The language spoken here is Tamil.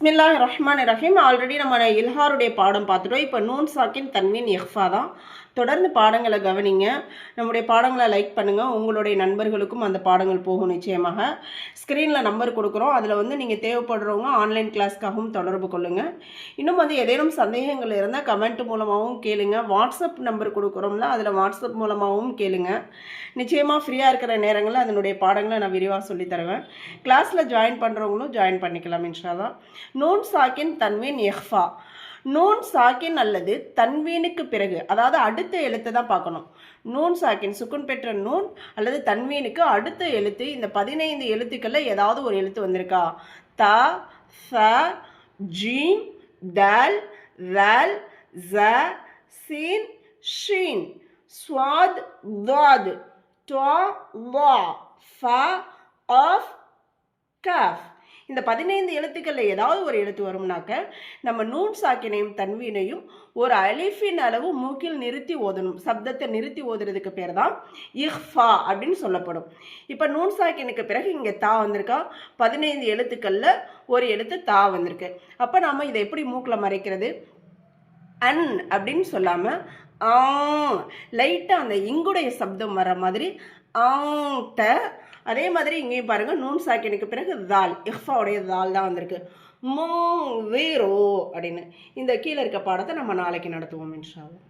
பிஸ்மில்லாஹிர் ரஹ்மானிர் ரஹீம். ஆல்ரெடி நம்ம இல்ஹாருடைய பாடம் பார்த்துட்டோம். இப்போ நூன் சாக்கின் தன்வீன் இஹ்ஃபா தான். தொடர்ந்து பாடங்களை கவனிங்க. நம்முடைய பாடங்களை லைக் பண்ணுங்கள். உங்களுடைய நண்பர்களுக்கும் அந்த பாடங்கள் போகும் நிச்சயமாக. ஸ்க்ரீனில் நம்பர் கொடுக்குறோம். அதில் நீங்கள் தேவைப்படுறவங்க ஆன்லைன் கிளாஸ்க்காகவும் தொடர்பு கொள்ளுங்கள். இன்னும் ஏதேனும் சந்தேகங்கள் இருந்தால் கமெண்ட் மூலமாகவும் கேளுங்க. வாட்ஸ்அப் நம்பர் கொடுக்குறோம்ல, அதில் வாட்ஸ்அப் மூலமாகவும் கேளுங்க. நிச்சயமாக ஃப்ரீயாக இருக்கிற நேரங்களில் அதனுடைய பாடங்களை நான் விரிவாக சொல்லித்தருவேன். கிளாஸில் ஜாயின் பண்ணுறவங்களும் ஜாயின் பண்ணிக்கலாம் இன்ஷா அல்லாஹ். நூன் சாக்கின் தன்வீன் இஹ்ஃபா. நூன் சாக்கின் அல்லது தன்வீனுக்கு பிறகு, அதாவது அடுத்த எழுத்தை தான் பார்க்கணும். நூன் சாக்கின் சுக்குன் பெற்ற நூன் அல்லது தன்வீனுக்கு அடுத்த எழுத்து. இந்த 15 எழுத்துக்களில் ஏதாவது ஒரு எழுத்து வந்திருக்கா? த, ஃப, ஜீம், தால், ரால், ஸ, சீன், ஷீன், ஸ்வாத், ضاد, த்வா, லா, ஃப, ஆஃப், காஃப். இந்த 15 எழுத்துக்களில் ஏதாவது ஒரு எழுத்து வரும்னாக்க நம்ம நூன் சாக்கினையும் தன்வீனையும் ஒரு அலிஃபின் அளவு மூக்கில் நிறுத்தி ஓதணும். சப்தத்தை நிறுத்தி ஓதுறதுக்கு பேர் தான் இஹ்ஃபா அப்படின்னு சொல்லப்படும். இப்போ நூன் சாக்கினுக்கு பிறகு இங்கே தா வந்திருக்கா. 15 எழுத்துக்களில் ஒரு எழுத்து தா வந்திருக்கு. அப்போ நாம் இதை எப்படி மூக்கில் மறைக்கிறது? அன் அப்படின்னு சொல்லாமல் லைட்டாக அந்த இங்குடைய சப்தம் வர மாதிரி ஆட்ட. அதே மாதிரி இங்கேயும் பாருங்கள், நூன் சாக்கினுக்கு பிறகு தால், இஹ்ஃபாவுடைய தால் தான் வந்திருக்கு. மோ வீரோ அப்படின்னு. இந்த கீழே இருக்க பாடத்தை நம்ம நாளைக்கு நடத்துவோம் இன்ஷா அல்லாஹ்.